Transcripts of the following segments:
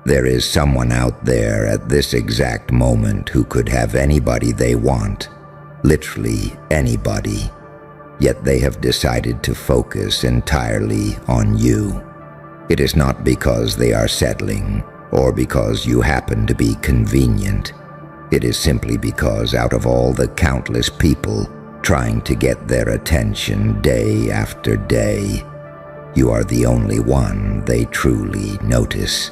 There is someone out there at this exact moment who could have anybody they want, literally anybody, yet they have decided to focus entirely on you. It is not because they are settling or because you happen to be convenient. It is simply because out of all the countless people trying to get their attention day after day, you are the only one they truly notice.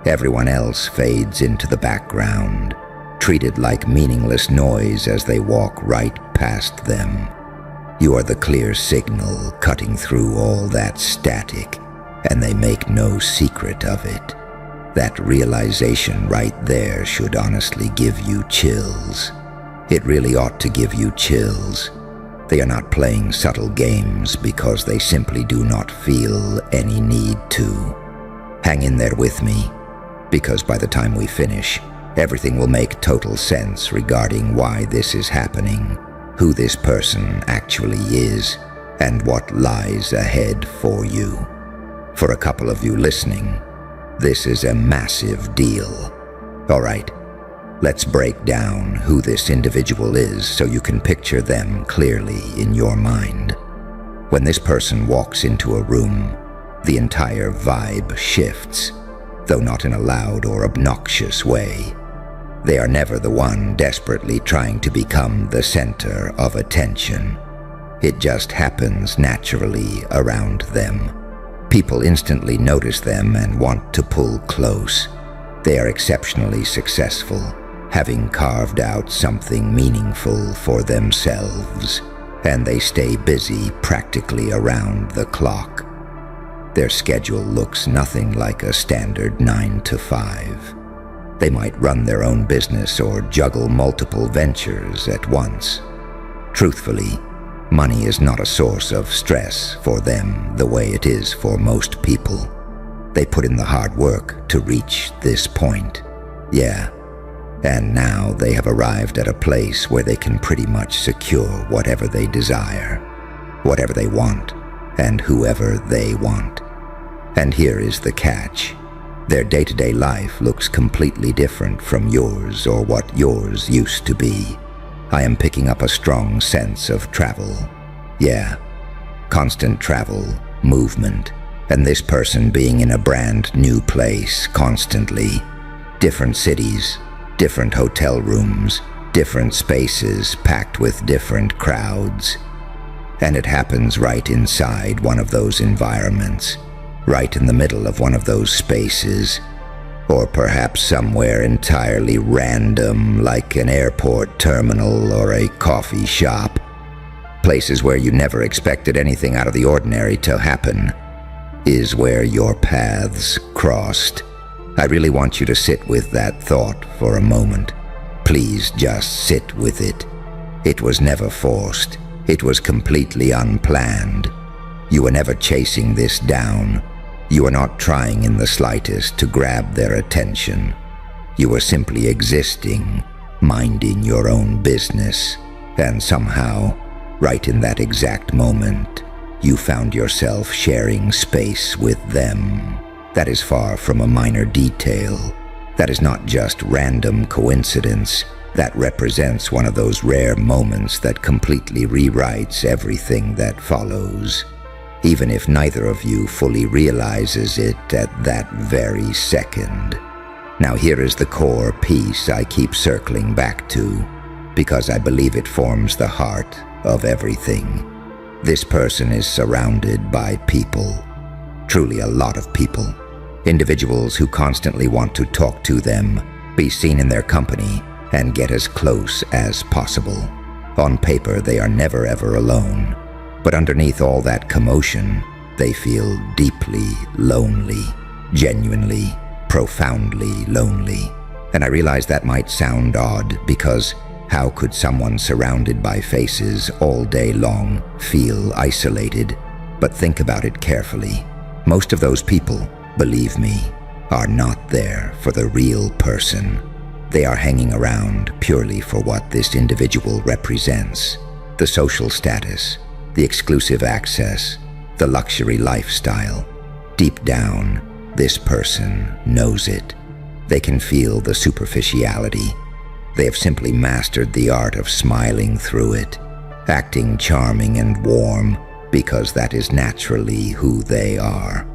Everyone else fades into the background, treated like meaningless noise as they walk right past them. You are the clear signal cutting through all that static, and they make no secret of it. That realization right there should honestly give you chills. It really ought to give you chills. They are not playing subtle games because they simply do not feel any need to. Hang in there with me, because by the time we finish, everything will make total sense regarding why this is happening, who this person actually is, and what lies ahead for you. For a couple of you listening, this is a massive deal. All right, let's break down who this individual is so you can picture them clearly in your mind. When this person walks into a room, the entire vibe shifts, though not in a loud or obnoxious way. They are never the one desperately trying to become the center of attention. It just happens naturally around them. People instantly notice them and want to pull close. They are exceptionally successful, having carved out something meaningful for themselves, and they stay busy practically around the clock. Their schedule looks nothing like a standard 9 to 5. They might run their own business or juggle multiple ventures at once. Truthfully, money is not a source of stress for them the way it is for most people. They put in the hard work to reach this point. Yeah, and now they have arrived at a place where they can pretty much secure whatever they desire, whatever they want, and whoever they want. And here is the catch. Their day-to-day life looks completely different from yours or what yours used to be. I am picking up a strong sense of travel. Yeah, constant travel, movement, and this person being in a brand new place constantly. Different cities, different hotel rooms, different spaces packed with different crowds. And it happens right inside one of those environments, right in the middle of one of those spaces, or perhaps somewhere entirely random like an airport terminal or a coffee shop. Places where you never expected anything out of the ordinary to happen is where your paths crossed. I really want you to sit with that thought for a moment. Please just sit with it. It was never forced. It was completely unplanned. You were never chasing this down. You were not trying in the slightest to grab their attention. You were simply existing, minding your own business, and somehow, right in that exact moment, you found yourself sharing space with them. That is far from a minor detail. That is not just random coincidence. That represents one of those rare moments that completely rewrites everything that follows, even if neither of you fully realizes it at that very second. Now here is the core piece I keep circling back to, because I believe it forms the heart of everything. This person is surrounded by people, truly a lot of people, individuals who constantly want to talk to them, be seen in their company, and get as close as possible. On paper, they are never ever alone, but underneath all that commotion, they feel deeply lonely, genuinely, profoundly lonely. And I realize that might sound odd, because how could someone surrounded by faces all day long feel isolated? But think about it carefully. Most of those people, believe me, are not there for the real person. They are hanging around purely for what this individual represents: the social status, the exclusive access, the luxury lifestyle. Deep down, This person knows it. They can feel the superficiality. They have simply mastered the art of smiling through it, acting charming and warm because that is naturally who they are.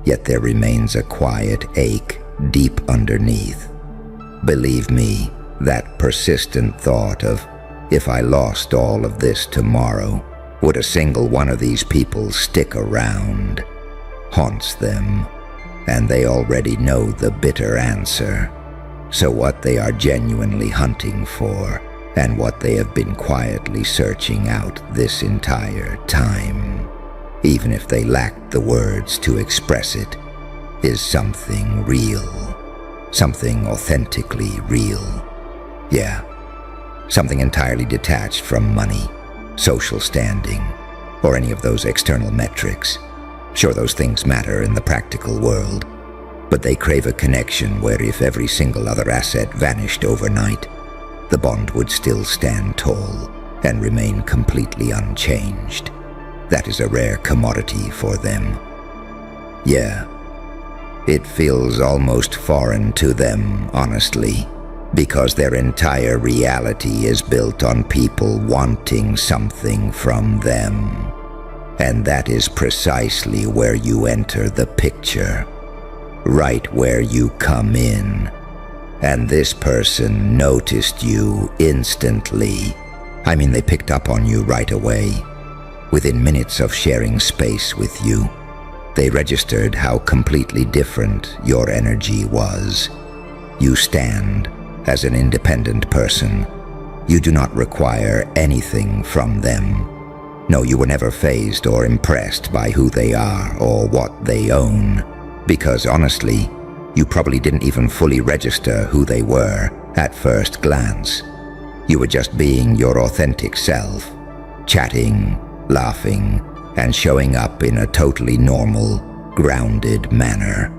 Yet there remains a quiet ache deep underneath. Believe me, that persistent thought of, if I lost all of this tomorrow, would a single one of these people stick around, haunts them, and they already know the bitter answer. So what they are genuinely hunting for, and what they have been quietly searching out this entire time, even if they lacked the words to express it, is something real, something authentically real. Yeah, something entirely detached from money, social standing, or any of those external metrics. Sure, those things matter in the practical world, but they crave a connection where if every single other asset vanished overnight, the bond would still stand tall and remain completely unchanged. That is a rare commodity for them. Yeah, it feels almost foreign to them, honestly, because their entire reality is built on people wanting something from them. And that is precisely where you enter the picture, right where you come in. And this person noticed you instantly. I mean, they picked up on you right away. Within minutes of sharing space with you, they registered how completely different your energy was. You stand as an independent person. You do not require anything from them. No, you were never fazed or impressed by who they are or what they own, because honestly, you probably didn't even fully register who they were at first glance. You were just being your authentic self, chatting, laughing, and showing up in a totally normal, grounded manner.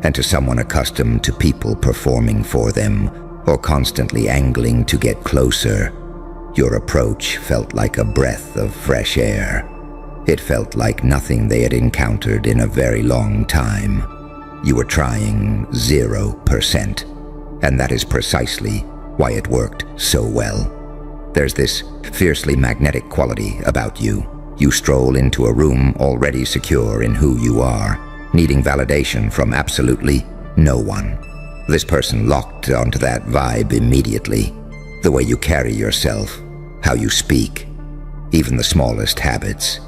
And to someone accustomed to people performing for them or constantly angling to get closer, your approach felt like a breath of fresh air. It felt like nothing they had encountered in a very long time. You were trying 0%, and that is precisely why it worked so well. There's this fiercely magnetic quality about you. You stroll into a room already secure in who you are, needing validation from absolutely no one. This person locked onto that vibe immediately. The way you carry yourself, how you speak, even the smallest habits,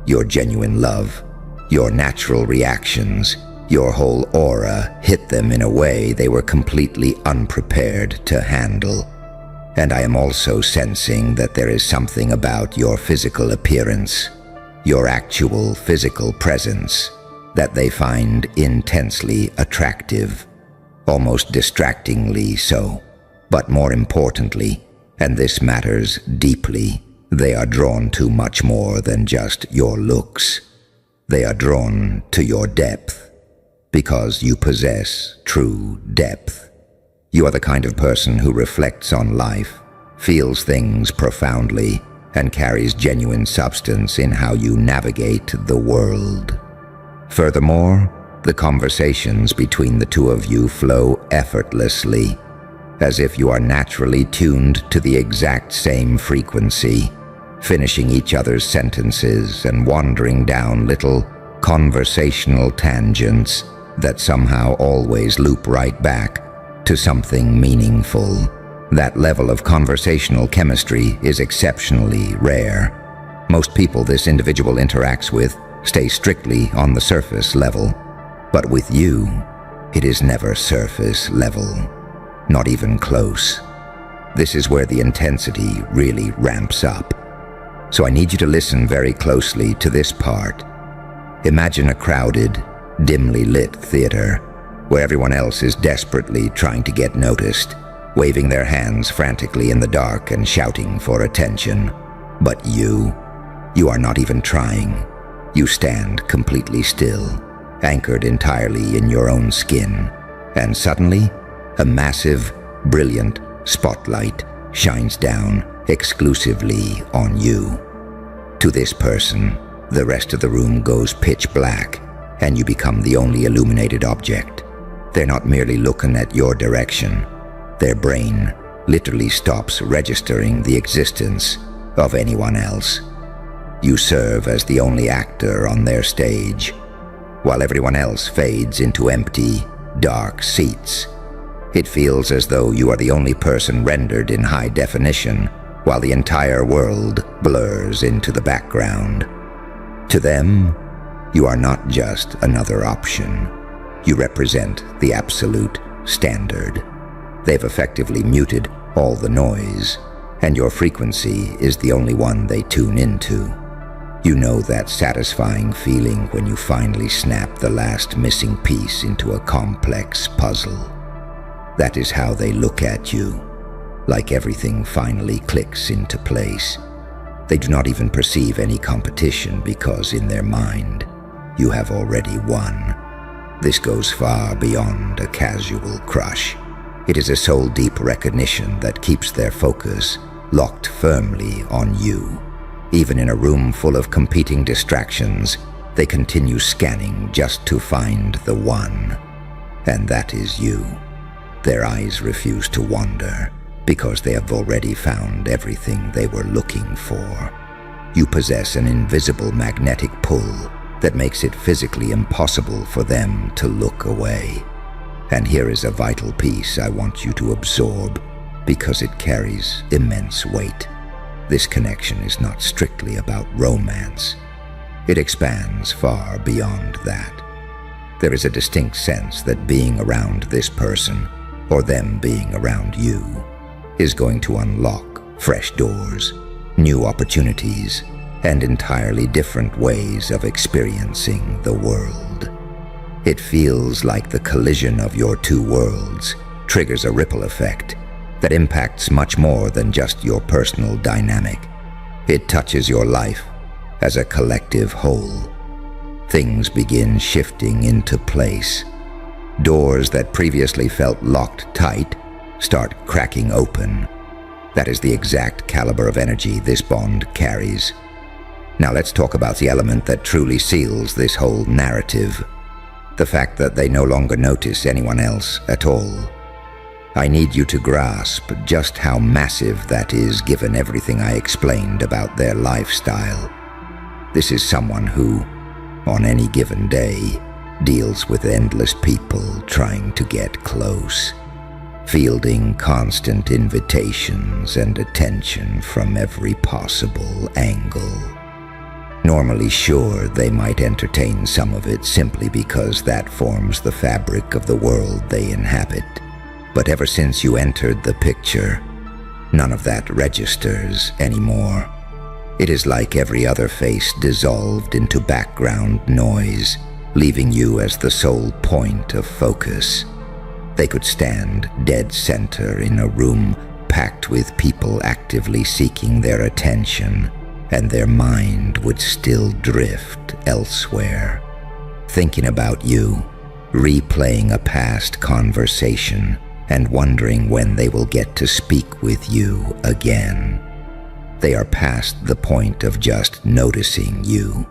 your genuine love, your natural reactions, your whole aura hit them in a way they were completely unprepared to handle. And I am also sensing that there is something about your physical appearance, your actual physical presence, that they find intensely attractive, almost distractingly so. But more importantly, and this matters deeply, they are drawn to much more than just your looks. They are drawn to your depth, because you possess true depth. You are the kind of person who reflects on life, feels things profoundly, and carries genuine substance in how you navigate the world. Furthermore, the conversations between the two of you flow effortlessly, as if you are naturally tuned to the exact same frequency, finishing each other's sentences and wandering down little conversational tangents that somehow always loop right back to something meaningful. That level of conversational chemistry is exceptionally rare. Most people this individual interacts with stay strictly on the surface level, but with you, it is never surface level. Not even close. This is where the intensity really ramps up. So I need you to listen very closely to this part. Imagine a crowded, dimly lit theater where everyone else is desperately trying to get noticed, waving their hands frantically in the dark and shouting for attention. But you are not even trying. You stand completely still, anchored entirely in your own skin, and suddenly, a massive, brilliant spotlight shines down exclusively on you. To this person, the rest of the room goes pitch black, and you become the only illuminated object. They're not merely looking at your direction. Their brain literally stops registering the existence of anyone else. You serve as the only actor on their stage, while everyone else fades into empty, dark seats. It feels as though you are the only person rendered in high definition, while the entire world blurs into the background. To them, you are not just another option. You represent the absolute standard. They've effectively muted all the noise, and your frequency is the only one they tune into. You know that satisfying feeling when you finally snap the last missing piece into a complex puzzle. That is how they look at you, like everything finally clicks into place. They do not even perceive any competition because in their mind, you have already won. This goes far beyond a casual crush. It is a soul-deep recognition that keeps their focus locked firmly on you. Even in a room full of competing distractions, they continue scanning just to find the one. And that is you. Their eyes refuse to wander because they have already found everything they were looking for. You possess an invisible magnetic pull that makes it physically impossible for them to look away. And here is a vital piece I want you to absorb because it carries immense weight. This connection is not strictly about romance. It expands far beyond that. There is a distinct sense that being around this person, or them being around you, is going to unlock fresh doors, new opportunities, and entirely different ways of experiencing the world. It feels like the collision of your two worlds triggers a ripple effect that impacts much more than just your personal dynamic. It touches your life as a collective whole. Things begin shifting into place. Doors that previously felt locked tight start cracking open. That is the exact caliber of energy this bond carries. Now let's talk about the element that truly seals this whole narrative. The fact that they no longer notice anyone else at all. I need you to grasp just how massive that is given everything I explained about their lifestyle. This is someone who, on any given day, deals with endless people trying to get close, fielding constant invitations and attention from every possible angle. Normally, sure, they might entertain some of it simply because that forms the fabric of the world they inhabit. But ever since you entered the picture, none of that registers anymore. It is like every other face dissolved into background noise, leaving you as the sole point of focus. They could stand dead center in a room packed with people actively seeking their attention, and their mind would still drift elsewhere, thinking about you, replaying a past conversation, and wondering when they will get to speak with you again. They are past the point of just noticing you.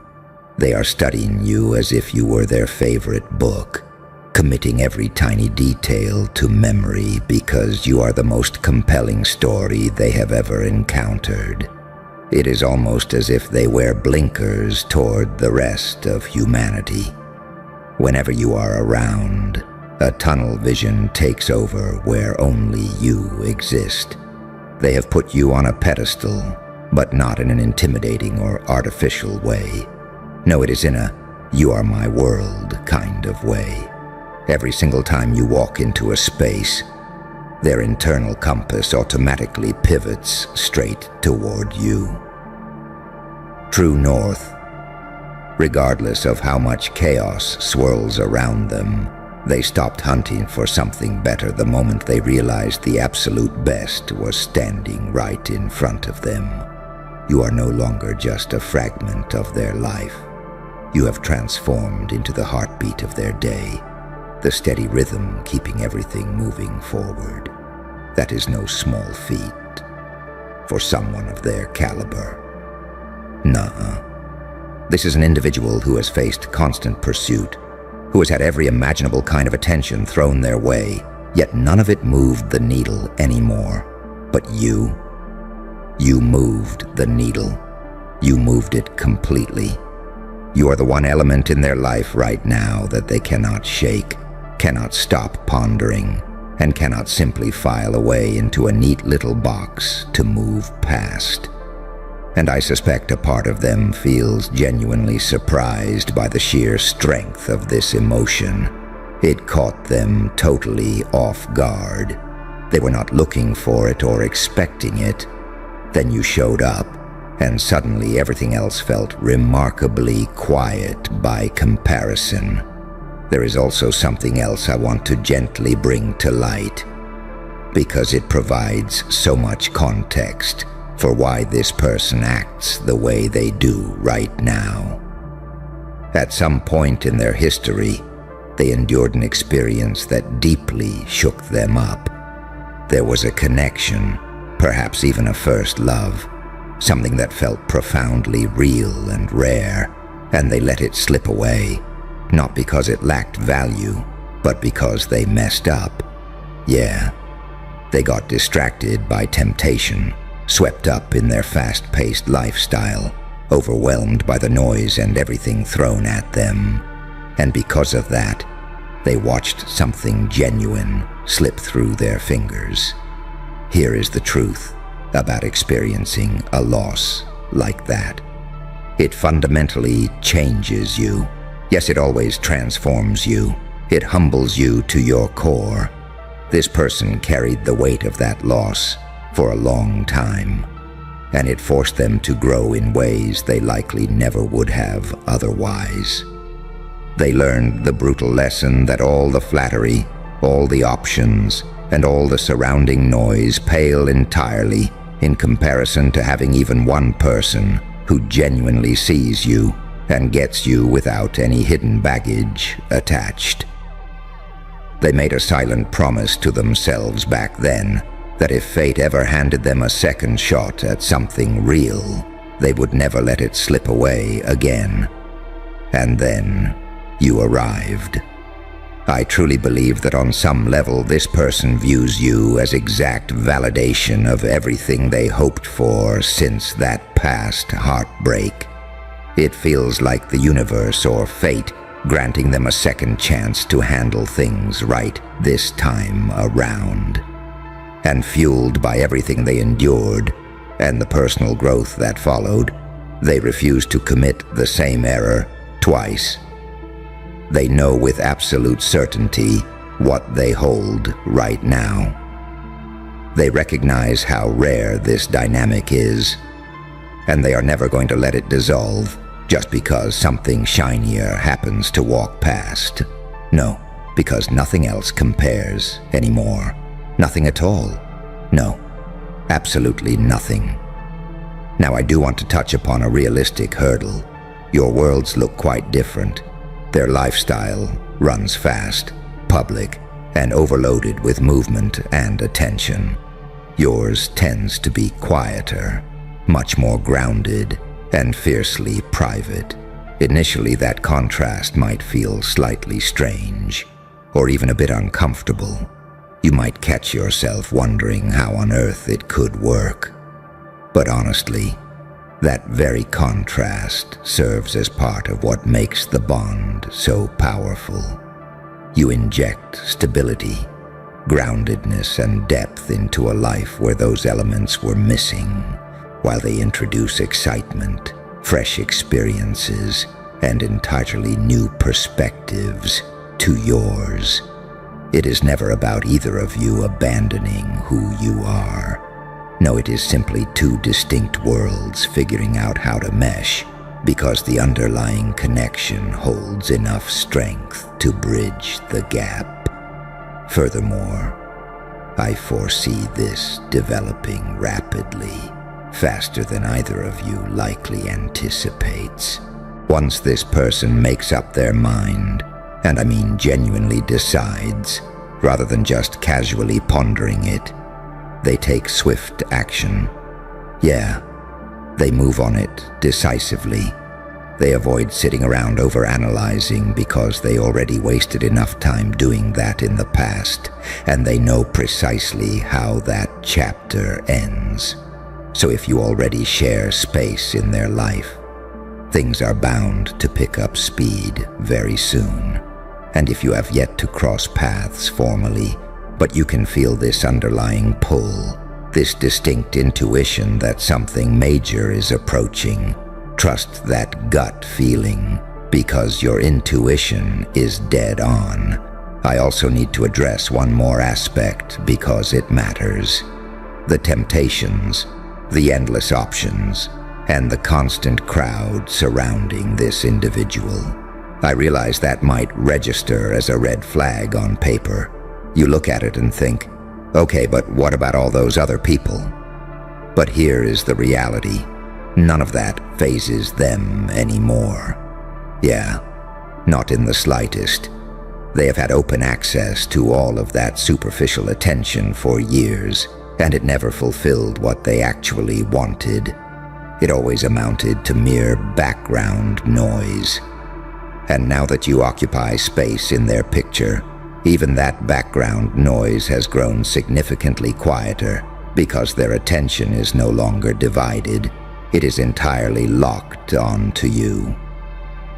They are studying you as if you were their favorite book, committing every tiny detail to memory because you are the most compelling story they have ever encountered. It is almost as if they wear blinkers toward the rest of humanity. Whenever you are around, a tunnel vision takes over where only you exist. They have put you on a pedestal, but not in an intimidating or artificial way. No, it is in a "you are my world" kind of way. Every single time you walk into a space, their internal compass automatically pivots straight toward you. True north. Regardless of how much chaos swirls around them, they stopped hunting for something better the moment they realized the absolute best was standing right in front of them. You are no longer just a fragment of their life. You have transformed into the heartbeat of their day, the steady rhythm keeping everything moving forward. That is no small feat for someone of their caliber. Nuh-uh. This is an individual who has faced constant pursuit, who has had every imaginable kind of attention thrown their way, yet none of it moved the needle anymore. But you moved the needle. You moved it completely. You are the one element in their life right now that they cannot shake, cannot stop pondering, and cannot simply file away into a neat little box to move past. And I suspect a part of them feels genuinely surprised by the sheer strength of this emotion. It caught them totally off guard. They were not looking for it or expecting it. Then you showed up, and suddenly everything else felt remarkably quiet by comparison. There is also something else I want to gently bring to light, because it provides so much context for why this person acts the way they do right now. At some point in their history, they endured an experience that deeply shook them up. There was a connection, perhaps even a first love, something that felt profoundly real and rare, and they let it slip away, not because it lacked value, but because they messed up. Yeah, they got distracted by temptation, swept up in their fast-paced lifestyle, overwhelmed by the noise and everything thrown at them. And because of that, they watched something genuine slip through their fingers. Here is the truth about experiencing a loss like that. It fundamentally changes you. Yes, it always transforms you. It humbles you to your core. This person carried the weight of that loss for a long time, and it forced them to grow in ways they likely never would have otherwise. They learned the brutal lesson that all the flattery, all the options, and all the surrounding noise pale entirely in comparison to having even one person who genuinely sees you and gets you without any hidden baggage attached. They made a silent promise to themselves back then that if fate ever handed them a second shot at something real, they would never let it slip away again. And then you arrived. I truly believe that on some level this person views you as exact validation of everything they hoped for since that past heartbreak. It feels like the universe or fate granting them a second chance to handle things right this time around. And fueled by everything they endured and the personal growth that followed, they refuse to commit the same error twice. They know with absolute certainty what they hold right now. They recognize how rare this dynamic is, and they are never going to let it dissolve just because something shinier happens to walk past. No, because nothing else compares anymore. Nothing at all. No, absolutely nothing. Now, I do want to touch upon a realistic hurdle. Your worlds look quite different. Their lifestyle runs fast, public, and overloaded with movement and attention. Yours tends to be quieter, much more grounded, and fiercely private. Initially, that contrast might feel slightly strange, or even a bit uncomfortable. You might catch yourself wondering how on earth it could work. But honestly, that very contrast serves as part of what makes the bond so powerful. You inject stability, groundedness, and depth into a life where those elements were missing, while they introduce excitement, fresh experiences, and entirely new perspectives to yours. It is never about either of you abandoning who you are. No, it is simply two distinct worlds figuring out how to mesh, because the underlying connection holds enough strength to bridge the gap. Furthermore, I foresee this developing rapidly, faster than either of you likely anticipates. Once this person makes up their mind, and I mean genuinely decides, rather than just casually pondering it, they take swift action. Yeah, they move on it decisively, They avoid sitting around overanalyzing because they already wasted enough time doing that in the past, and they know precisely how that chapter ends. So if you already share space in their life, things are bound to pick up speed very soon. And if you have yet to cross paths formally, but you can feel this underlying pull, this distinct intuition that something major is approaching, trust that gut feeling, because your intuition is dead on. I also need to address one more aspect because it matters. The temptations, the endless options, and the constant crowd surrounding this individual. I realize that might register as a red flag on paper. You look at it and think, okay, but what about all those other people? But here is the reality. None of that phases them anymore. Yeah, not in the slightest. They have had open access to all of that superficial attention for years, and it never fulfilled what they actually wanted. It always amounted to mere background noise. And now that you occupy space in their picture, even that background noise has grown significantly quieter because their attention is no longer divided. It is entirely locked onto you.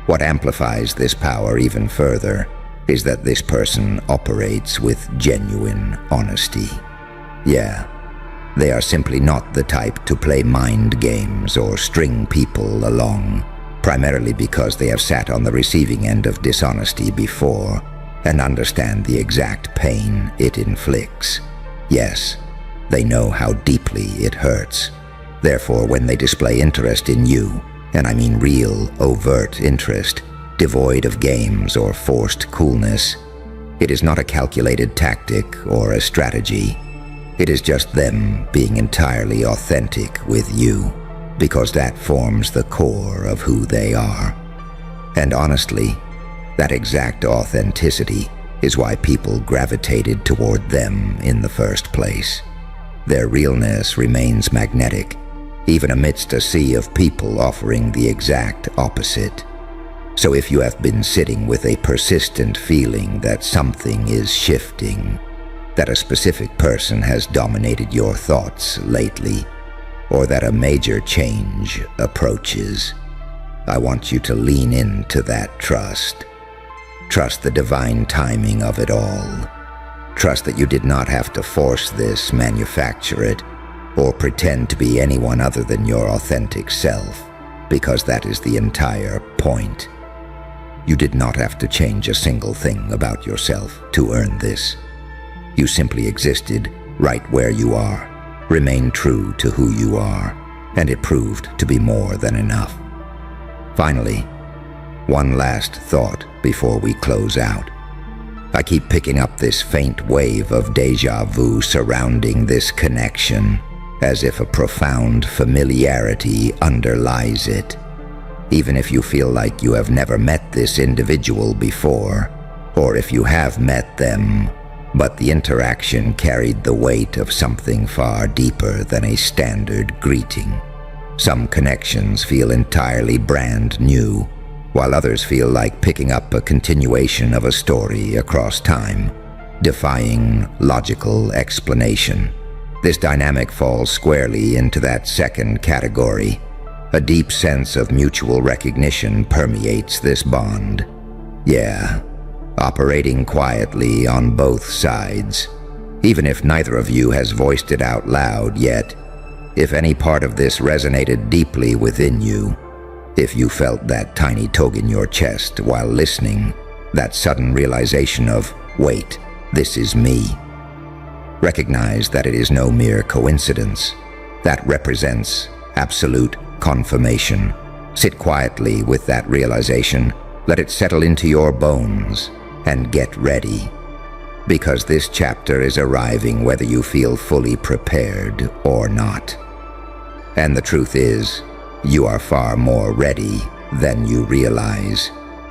What amplifies this power even further is that this person operates with genuine honesty. Yeah, they are simply not the type to play mind games or string people along, primarily because they have sat on the receiving end of dishonesty before and understand the exact pain it inflicts. Yes, they know how deeply it hurts. Therefore, when they display interest in you, and I mean real, overt interest, devoid of games or forced coolness, it is not a calculated tactic or a strategy. It is just them being entirely authentic with you, because that forms the core of who they are. And honestly, that exact authenticity is why people gravitated toward them in the first place. Their realness remains magnetic, even amidst a sea of people offering the exact opposite. So if you have been sitting with a persistent feeling that something is shifting, that a specific person has dominated your thoughts lately, or that a major change approaches, I want you to lean into that trust. Trust the divine timing of it all. Trust that you did not have to force this, manufacture it, or pretend to be anyone other than your authentic self, because that is the entire point. You did not have to change a single thing about yourself to earn this. You simply existed right where you are, remained true to who you are, and it proved to be more than enough. Finally, one last thought before we close out. I keep picking up this faint wave of déjà vu surrounding this connection, as if a profound familiarity underlies it. Even if you feel like you have never met this individual before, or if you have met them, but the interaction carried the weight of something far deeper than a standard greeting. Some connections feel entirely brand new, while others feel like picking up a continuation of a story across time, defying logical explanation. This dynamic falls squarely into that second category. A deep sense of mutual recognition permeates this bond. Yeah, operating quietly on both sides. Even if neither of you has voiced it out loud yet, if any part of this resonated deeply within you, if you felt that tiny tug in your chest while listening, that sudden realization of, wait, this is me, recognize that it is no mere coincidence. That represents absolute confirmation. Sit quietly with that realization, let it settle into your bones, and get ready. Because this chapter is arriving whether you feel fully prepared or not. And the truth is, you are far more ready than you realize.